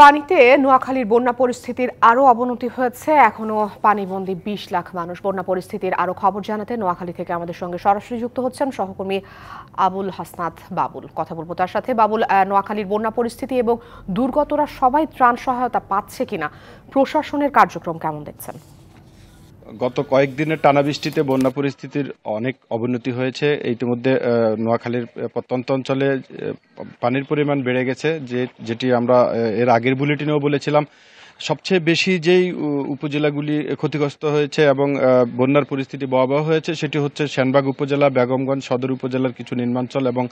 পানিতে নোয়াখালীর বন্যা পরিস্থিতির আরও অবনতি হয়েছে। এখনো পানিবন্দী ২০ লাখ মানুষ। বন্যা পরিস্থিতির আরও খবর জানাতে নোয়াখালী থেকে আমাদের সঙ্গে সরাসরি যুক্ত হচ্ছেন সহকর্মী আবুল হাসনাত বাবুল। কথা বলবো তার সাথে। বাবুল, নোয়াখালীর বন্যা পরিস্থিতি এবং দুর্গতরা সবাই ত্রাণ সহায়তা পাচ্ছে কিনা, প্রশাসনের কার্যক্রম কেমন দেখছেন? গত কয়েকদিনের টানা বৃষ্টিতে বন্যা পরিস্থিতির অনেক অবনতি হয়েছে। ইতিমধ্যে নোয়াখালীর প্রত্যন্ত অঞ্চলে পানির পরিমাণ বেড়ে গেছে, যেটি আমরা এর আগের বুলেটিনেও বলেছিলাম। সবচেয়ে বেশি যেই উপজেলাগুলি ক্ষতিগ্রস্ত হয়েছে এবং বন্যার পরিস্থিতি ভয়াবহ হয়েছে সেটি হচ্ছে সেনবাগ উপজেলা, বেগমগঞ্জ সদর উপজেলার কিছু নিম্নাঞ্চল এবং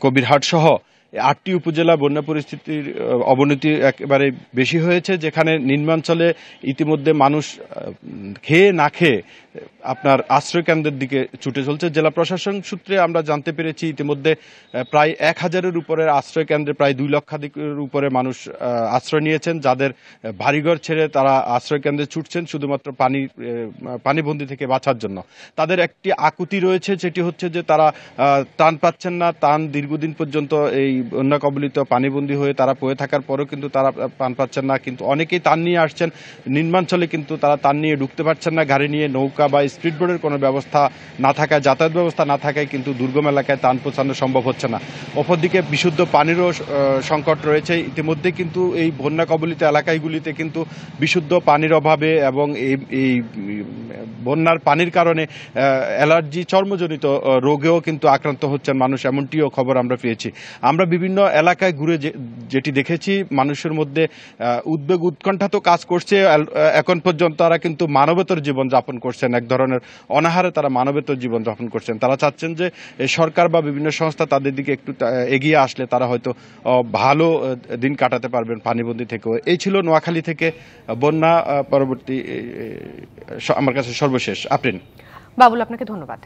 কবিরহাট সহ ৮টি উপজেলা বন্যা পরিস্থিতির অবনতি একেবারে বেশি হয়েছে, যেখানে নিম্নাঞ্চলে ইতিমধ্যে মানুষ খেয়ে না খেয়ে আপনার আশ্রয় কেন্দ্রের দিকে ছুটে চলছে। জেলা প্রশাসন সূত্রে আমরা জানতে পেরেছি ইতিমধ্যে প্রায় ১,০০০-এর উপরের আশ্রয় কেন্দ্রে প্রায় ২ লক্ষাধিকের উপরে মানুষ আশ্রয় নিয়েছেন, যাদের বাড়িঘর ছেড়ে তারা আশ্রয় কেন্দ্রে ছুটছেন শুধুমাত্র পানিবন্দী থেকে বাঁচার জন্য। তাদের একটি আকুতি রয়েছে, যেটি হচ্ছে যে তারা ত্রাণ পাচ্ছেন না। ত্রাণ দীর্ঘদিন পর্যন্ত এই বন্যা কবলিত পানিবন্দী হয়ে তারা পড়ে থাকার পরেও কিন্তু তারা ত্রাণ পাচ্ছেন না। কিন্তু অনেকেই ত্রাণ নিয়ে আসছেন নিম্নাঞ্চলে, কিন্তু তারা ত্রাণ নিয়ে ঢুকতে পারছেন না। গাড়ি নিয়ে নৌকা বা স্পিড বোটের কোনো ব্যবস্থা না থাকায়, যাতায়াত ব্যবস্থা না থাকায় কিন্তু দুর্গম এলাকায় ত্রাণ পৌঁছানো সম্ভব হচ্ছে না। অপরদিকে বিশুদ্ধ পানিরও সংকট রয়েছে। ইতিমধ্যে কিন্তু এই বন্যা কবলিত এলাকাগুলিতে কিন্তু বিশুদ্ধ পানির অভাবে এবং এই বন্যার পানির কারণে অ্যালার্জি, চর্মজনিত রোগেও কিন্তু আক্রান্ত হচ্ছেন মানুষ, এমনটিও খবর আমরা পেয়েছি। আমরা বিভিন্ন এলাকায় ঘুরে যেটি দেখেছি, মানুষের মধ্যে উদ্বেগ, উৎকণ্ঠা তো কাজ করছে। এখন পর্যন্ত তারা কিন্তু মানবেতর জীবন যাপন করছেন, এক ধরনের অনাহারে তারা মানবেতর জীবন যাপন করছেন। তারা চাচ্ছেন যে সরকার বা বিভিন্ন সংস্থা তাদের দিকে একটু এগিয়ে আসলে তারা হয়তো ভালো দিন কাটাতে পারবেন পানিবন্দী থেকেও। এই ছিল নোয়াখালী থেকে বন্যা পরবর্তী আমার কাছে সর্বশেষ। আফরিন। বাবুল, আপনাকে ধন্যবাদ।